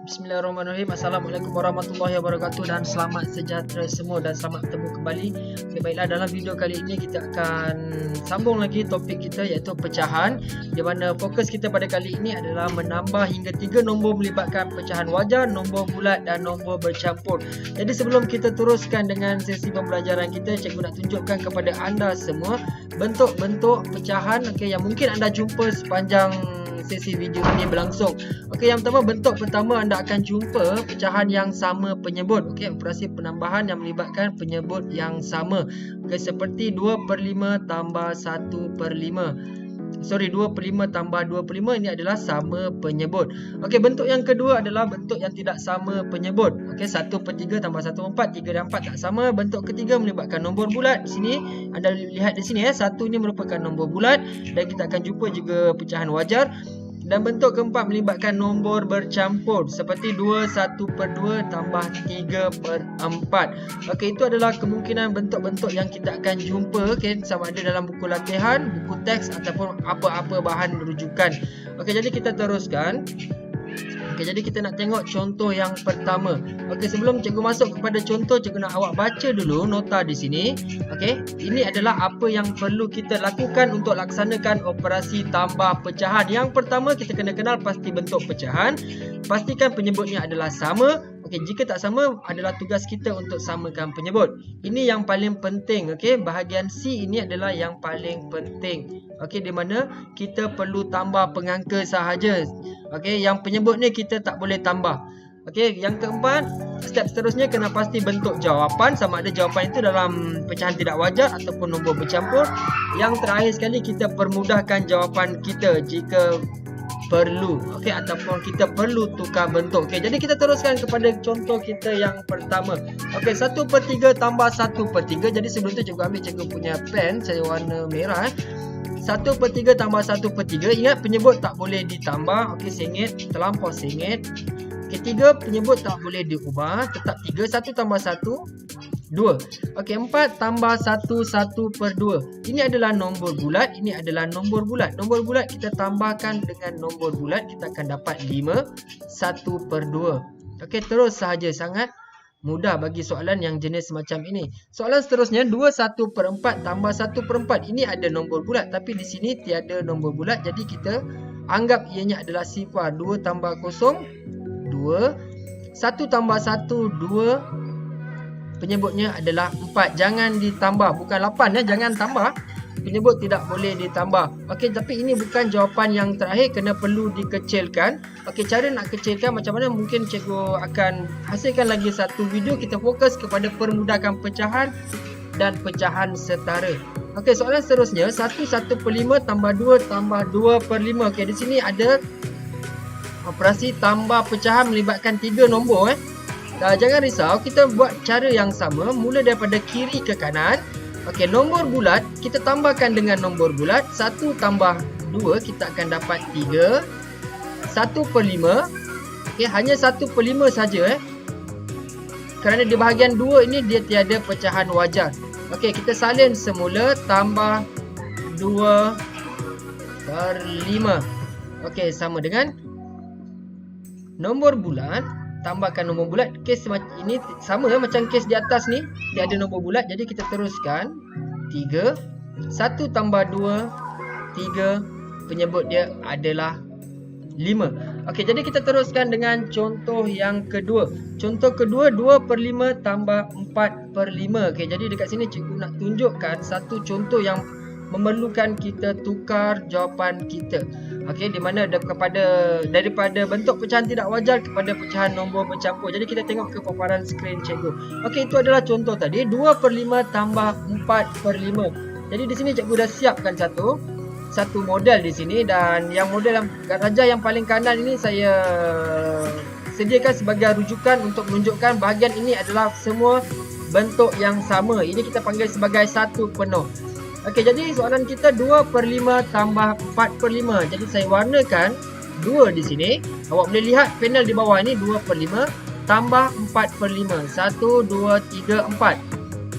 Bismillahirrahmanirrahim. Assalamualaikum warahmatullahi wabarakatuh dan selamat sejahtera semua dan selamat bertemu kembali. Okay, baiklah, dalam video kali ini kita akan sambung lagi topik kita iaitu pecahan, di mana fokus kita pada kali ini adalah menambah hingga 3 nombor melibatkan pecahan wajar, nombor bulat dan nombor bercampur. Jadi sebelum kita teruskan dengan sesi pembelajaran kita, cikgu nak tunjukkan kepada anda semua bentuk-bentuk pecahan yang mungkin anda jumpa sepanjang sesi video ini berlangsung. Okey, yang pertama, bentuk pertama anda akan jumpa pecahan yang sama penyebut. Okey, operasi penambahan yang melibatkan penyebut yang sama. Okey, seperti 2/5 tambah 1/5. 2/5 tambah 2/5 ini adalah sama penyebut. Okey, bentuk yang kedua adalah bentuk yang tidak sama penyebut. Okey, 1/3 tambah 1/4, 3 dan 4 tak sama. Bentuk ketiga melibatkan nombor bulat. Di sini anda lihat di sini satu ini merupakan nombor bulat dan kita akan jumpa juga pecahan wajar. Dan bentuk keempat melibatkan nombor bercampur seperti 2/1/2 tambah 3/4. Okey, itu adalah kemungkinan bentuk-bentuk yang kita akan jumpa sama ada dalam buku latihan, buku teks ataupun apa-apa bahan rujukan. Okey, jadi kita teruskan. Okey, jadi kita nak tengok contoh yang pertama. Okey, sebelum cikgu masuk kepada contoh, cikgu nak awak baca dulu nota di sini. Okey, ini adalah apa yang perlu kita lakukan untuk laksanakan operasi tambah pecahan. Yang pertama, kita kena kenal pasti bentuk pecahan. Pastikan penyebutnya adalah sama. Okey, jika tak sama, adalah tugas kita untuk samakan penyebut. Ini yang paling penting. Okey, bahagian C ini adalah yang paling penting. Okey, di mana kita perlu tambah pengangka sahaja. Okey, yang penyebut ni kita tak boleh tambah. Okey, yang keempat, step seterusnya kena pasti bentuk jawapan, sama ada jawapan itu dalam pecahan tidak wajar ataupun nombor bercampur. Yang terakhir sekali, kita permudahkan jawapan kita jika perlu. Okey, ataupun kita perlu tukar bentuk. Okey, jadi kita teruskan kepada contoh kita yang pertama. Okey, 1/3 tambah 1/3. Jadi sebelum tu cikgu ambil cikgu punya pen, saya warna merah. 1/3 tambah 1/3. Ingat, penyebut tak boleh ditambah. Okey, sengit, terlampau sengit. Okey, 3 penyebut tak boleh diubah, tetap 3. 1 tambah 1 2. Okey, 4 tambah 1 1/2. Ini adalah nombor bulat, ini adalah nombor bulat. Nombor bulat kita tambahkan dengan nombor bulat, kita akan dapat 5 1/2. Okey, terus sahaja, sangat mudah bagi soalan yang jenis macam ini. Soalan seterusnya, 2 1/4 tambah 1/4. Ini ada nombor bulat tapi di sini tiada nombor bulat, jadi kita anggap ianya adalah sifar. 2 tambah 0 2. 1 tambah 1 2. Penyebutnya adalah 4. Jangan ditambah, bukan 8 jangan tambah. Penyebut tidak boleh ditambah. Okey, tapi ini bukan jawapan yang terakhir, kena perlu dikecilkan. Okey, cara nak kecilkan macam mana, mungkin cikgu akan hasilkan lagi satu video. Kita fokus kepada permudahkan pecahan dan pecahan setara. Okey, soalan seterusnya, 1/1/5 tambah 2 tambah 2/5. Okey, di sini ada operasi tambah pecahan melibatkan 3 nombor. Jangan risau, kita buat cara yang sama, mula daripada kiri ke kanan. Okey, nombor bulat kita tambahkan dengan nombor bulat. 1 tambah 2 kita akan dapat 3. 1/5. Okey, hanya 1/5 saja kerana di bahagian 2 ini dia tiada pecahan wajar. Okey, kita salin semula, tambah 2/5. Okey, sama dengan nombor bulat, tambahkan nombor bulat. Kes ini sama macam kes di atas ni, tiada nombor bulat, jadi kita teruskan. 3 1 tambah 2 3. Penyebut dia adalah 5. Okey, jadi kita teruskan dengan contoh yang kedua. Contoh kedua, 2/5 tambah 4/5. Okey, jadi dekat sini cikgu nak tunjukkan satu contoh yang memerlukan kita tukar jawapan kita. Okey, di mana daripada bentuk pecahan tidak wajar kepada pecahan nombor bercampur. Jadi kita tengok ke paparan skrin cikgu. Okey, itu adalah contoh tadi, 2/5 tambah 4/5. Jadi di sini cikgu dah siapkan satu model di sini, dan yang model yang darjah yang paling kanan ini saya sediakan sebagai rujukan untuk menunjukkan bahagian ini adalah semua bentuk yang sama. Ini kita panggil sebagai satu penuh. Okey, jadi soalan kita 2/5 tambah 4/5. Jadi saya warnakan 2 di sini. Awak boleh lihat panel di bawah ini, 2/5 tambah 4/5. 1 2 3 4.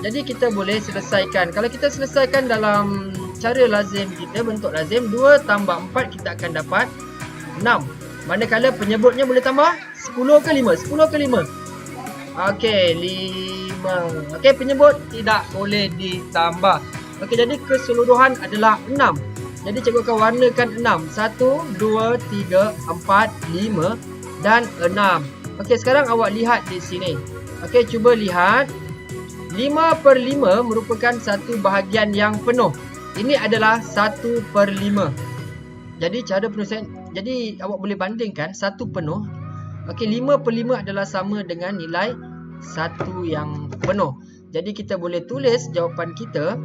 Jadi kita boleh selesaikan. Kalau kita selesaikan dalam cara lazim kita, bentuk lazim, 2 tambah 4 kita akan dapat 6. Manakala penyebutnya boleh tambah 10 ke 5? 10 ke 5? Okey, 5. Okey, penyebut tidak boleh ditambah. Okey, jadi keseluruhan adalah 6. Jadi cikgu akan warnakan 6. 1, 2, 3, 4, 5 dan 6. Okey, sekarang awak lihat di sini. Okey, cuba lihat. 5/5 merupakan satu bahagian yang penuh. Ini adalah 1/5. Jadi cara penulisan, jadi awak boleh bandingkan 1 penuh. Okey, 5/5 adalah sama dengan nilai 1 yang penuh. Jadi kita boleh tulis jawapan kita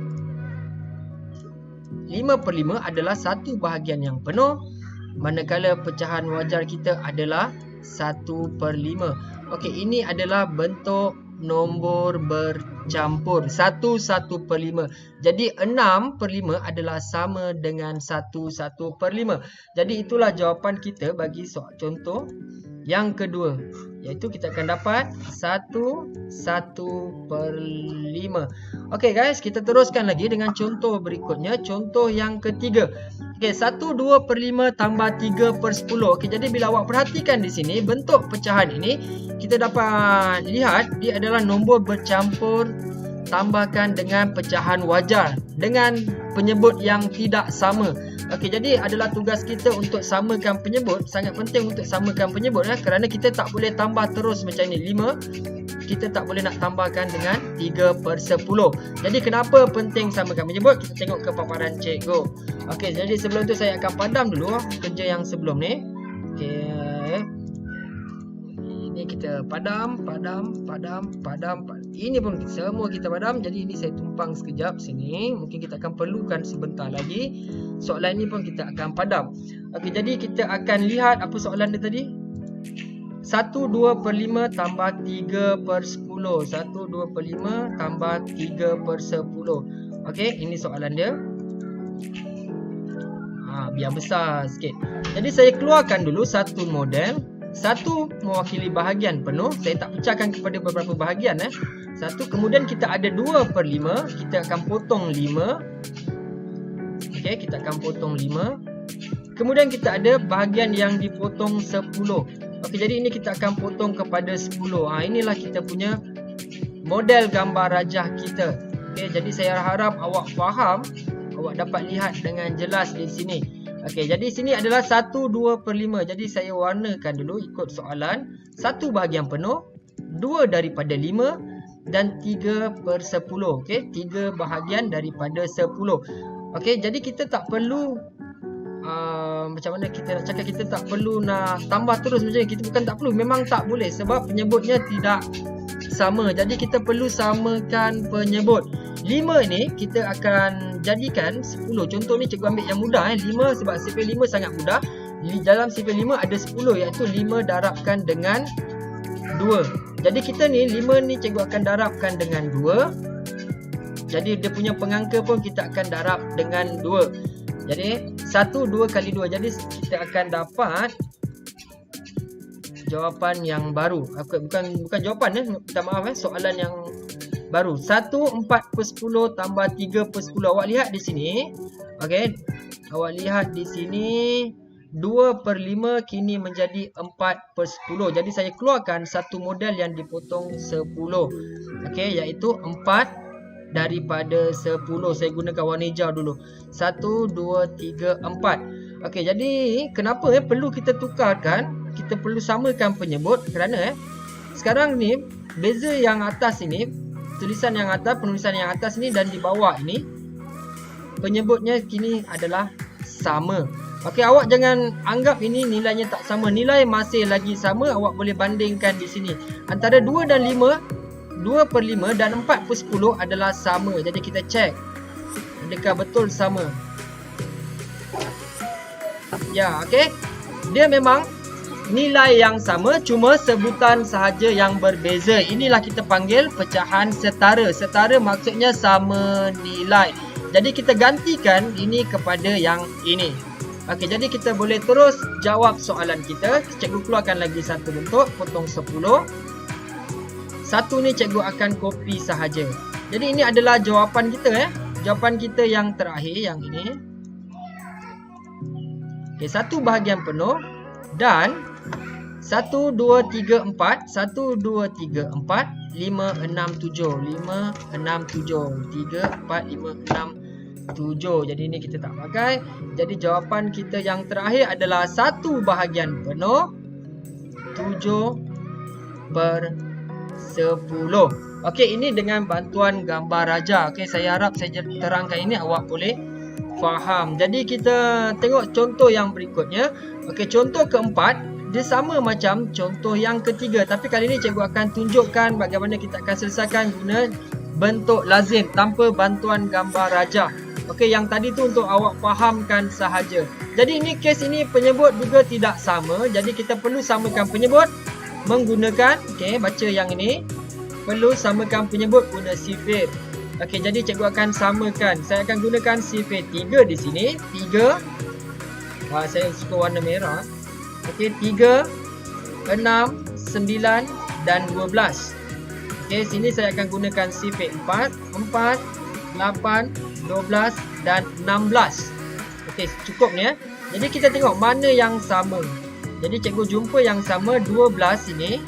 5/5 adalah satu bahagian yang penuh, manakala pecahan wajar kita adalah 1/5. Okey, ini adalah bentuk nombor bercampur 1/1/5. Jadi 6/5 adalah sama dengan 1/1/5. Jadi itulah jawapan kita bagi soal contoh yang kedua, iaitu kita akan dapat 1/1/5. Okey guys, kita teruskan lagi dengan contoh berikutnya, contoh yang ketiga. Okey, 1/2/5 tambah 3/10. Okey, jadi bila awak perhatikan di sini bentuk pecahan ini, kita dapat lihat dia adalah nombor bercampur tambahkan dengan pecahan wajar dengan penyebut yang tidak sama. Okey, jadi adalah tugas kita untuk samakan penyebut. Sangat penting untuk samakan penyebut kerana kita tak boleh tambah terus macam ni. 5 kita tak boleh nak tambahkan dengan 3/10. Jadi kenapa penting samakan penyebut? Kita tengok ke paparan cikgu. Okey, jadi sebelum tu saya akan padam dulu kerja yang sebelum ni. Okey. Ini kita padam. Ini pun semua kita padam. Jadi ini saya tumpang sekejap sini. Mungkin kita akan perlukan sebentar lagi. Soalan ini pun kita akan padam. Okey, jadi kita akan lihat apa soalan dia tadi. 1/2/5 tambah 3/10. 1/2/5 tambah 3/10. Okey, ini soalan dia. Biar besar sikit. Jadi saya keluarkan dulu satu model. Satu mewakili bahagian penuh. Saya tak pecahkan kepada beberapa bahagian. Satu, kemudian kita ada 2/5. Kita akan potong 5. Okey, kita akan potong 5. Kemudian kita ada bahagian yang dipotong 10. Okey, jadi ini kita akan potong kepada 10. Inilah kita punya model gambar rajah kita. Okey, jadi saya harap awak faham, awak dapat lihat dengan jelas di sini. Okey, jadi sini adalah 1/2/5. Jadi saya warnakan dulu ikut soalan. 1 bahagian penuh, 2 daripada 5 dan 3/10. Okey, 3 bahagian daripada 10. Okey, jadi kita tak perlu macam mana kita nak cakap, kita tak perlu nak tambah terus macam ni. Kita bukan tak perlu, memang tak boleh sebab penyebutnya tidak sama. Jadi kita perlu samakan penyebut. 5 ni kita akan jadikan 10. Contoh ni cikgu ambil yang mudah 5 sebab sifar 5 sangat mudah. Dalam sifar 5 ada 10 iaitu 5 darabkan dengan 2. Jadi kita ni 5 ni cikgu akan darabkan dengan 2. Jadi dia punya pengangka pun kita akan darab dengan 2. Jadi 1 2 kali 2. Jadi kita akan dapat jawapan yang baru. Bukan jawapan minta maaf soalan yang baru. 1 4/10 tambah 3/10. Awak lihat di sini. Okey. Awak lihat di sini 2/5 kini menjadi 4/10. Jadi saya keluarkan satu model yang dipotong 10. Okey, iaitu 4 daripada 10. Saya gunakan warna hijau dulu. 1 2 3 4. Okey, jadi kenapa perlu kita tukarkan? Kita perlu samakan penyebut kerana sekarang ni beza yang atas ini, tulisan yang atas, penulisan yang atas ni dan di bawah ini penyebutnya kini adalah sama. Okey, awak jangan anggap ini nilainya tak sama. Nilai masih lagi sama. Awak boleh bandingkan di sini. Antara 2 dan 5, 2/5 dan 4/10 adalah sama. Jadi kita cek adakah betul sama. Ya, okey. Dia memang nilai yang sama, cuma sebutan sahaja yang berbeza. Inilah kita panggil pecahan setara. Setara maksudnya sama nilai. Jadi kita gantikan ini kepada yang ini. Okey, jadi kita boleh terus jawab soalan kita. Cikgu keluarkan lagi satu bentuk, potong 10. Satu ni cikgu akan copy sahaja. Jadi ini adalah jawapan kita Jawapan kita yang terakhir yang ini. Okey, satu bahagian penuh dan 1, 2, 3, 4. 1, 2, 3, 4. 5, 6, 7. 5, 6, 7. 3, 4, 5, 6, 7. Jadi ini kita tak pakai. Jadi jawapan kita yang terakhir adalah 1 bahagian penuh 7/10. Okey, ini dengan bantuan gambar raja. Okey, saya harap saya terangkan ini awak boleh faham. Jadi kita tengok contoh yang berikutnya. Okey, contoh keempat dia sama macam contoh yang ketiga, tapi kali ini cikgu akan tunjukkan bagaimana kita akan selesaikan guna bentuk lazim tanpa bantuan gambar raja. Okey, yang tadi tu untuk awak fahamkan sahaja. Jadi ini kes ini penyebut juga tidak sama. Jadi kita perlu samakan penyebut menggunakan, okey, baca yang ini. Perlu samakan penyebut guna sifir. Okey, jadi cikgu akan samakan. Saya akan gunakan sifir 3 di sini. 3. Wah, saya suka warna merah. Okey, 3, 6, 9 dan 12. Okey, sini saya akan gunakan sifir 4, 8, 12 dan 16. Okey, cukup ni ya. Jadi kita tengok mana yang sama. Jadi cikgu jumpa yang sama 12 sini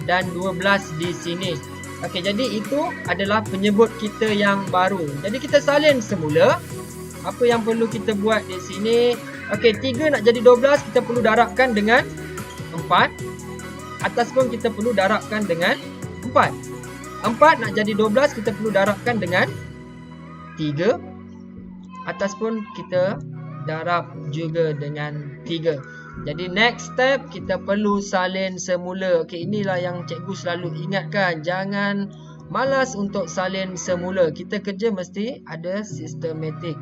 dan 12 di sini. Okey, jadi itu adalah penyebut kita yang baru. Jadi kita salin semula. Apa yang perlu kita buat di sini? Okey, 3 nak jadi 12 kita perlu darabkan dengan 4. Atas pun kita perlu darabkan dengan 4. 4 nak jadi 12 kita perlu darabkan dengan 3. Atas pun kita darab juga dengan 3. Jadi next step kita perlu salin semula. Okey, inilah yang cikgu selalu ingatkan. Jangan malas untuk salin semula. Kita kerja mesti ada sistematik.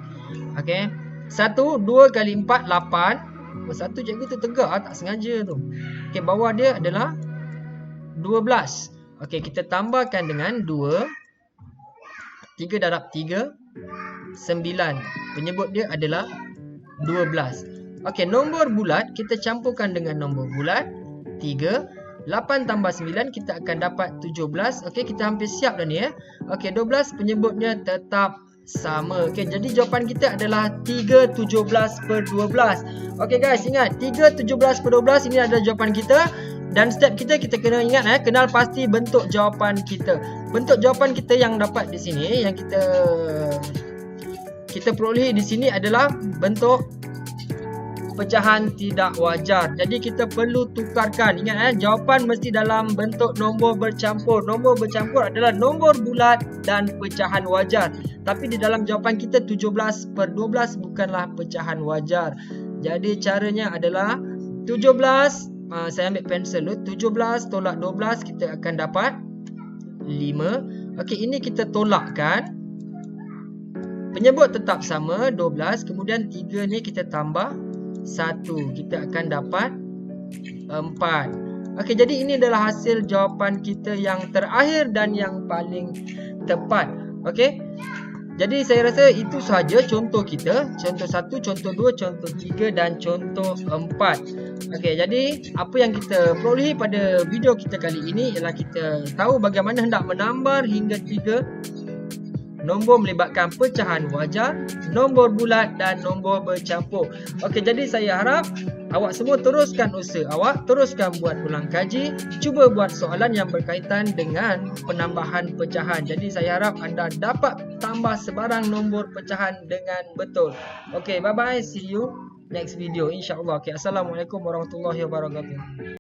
Okey. 1, 2 kali 4, 8. Satu cikgu tu tegak tak sengaja tu. Okey, bawah dia adalah 12. Okey, kita tambahkan dengan 2. 3 darab 3, 9. Penyebut dia adalah 12. Okey, nombor bulat kita campurkan dengan nombor bulat 3. 8 tambah 9 kita akan dapat 17. Okey, kita hampir siap dah ni ya. Okey, 12 penyebutnya tetap sama. Okey, jadi jawapan kita adalah 3/17/12. Okey guys, ingat 3/17/12 ini adalah jawapan kita. Dan step kita kena ingat kenal pasti bentuk jawapan kita. Bentuk jawapan kita yang dapat di sini, yang kita perolehi di sini adalah bentuk pecahan tidak wajar. Jadi kita perlu tukarkan. Ingat jawapan mesti dalam bentuk nombor bercampur. Nombor bercampur adalah nombor bulat dan pecahan wajar. Tapi di dalam jawapan kita 17/12 bukanlah pecahan wajar. Jadi caranya adalah 17, saya ambil pensel dulu. 17 tolak 12 kita akan dapat 5. Okey, ini kita tolakkan. Penyebut tetap sama 12, kemudian 3 ni kita tambah 1, kita akan dapat 4. Okey, jadi ini adalah hasil jawapan kita yang terakhir dan yang paling tepat. Okey, jadi saya rasa itu sahaja contoh kita. Contoh 1, contoh 2, contoh 3 dan contoh 4. Okey, jadi apa yang kita perolehi pada video kita kali ini ialah kita tahu bagaimana hendak menambah hingga 3 nombor melibatkan pecahan wajar, nombor bulat dan nombor bercampur. Okey, jadi saya harap awak semua teruskan usaha awak, teruskan buat ulang kaji, cuba buat soalan yang berkaitan dengan penambahan pecahan. Jadi saya harap anda dapat tambah sebarang nombor pecahan dengan betul. Okey, bye bye, see you next video insya-Allah. Okey, assalamualaikum warahmatullahi wabarakatuh.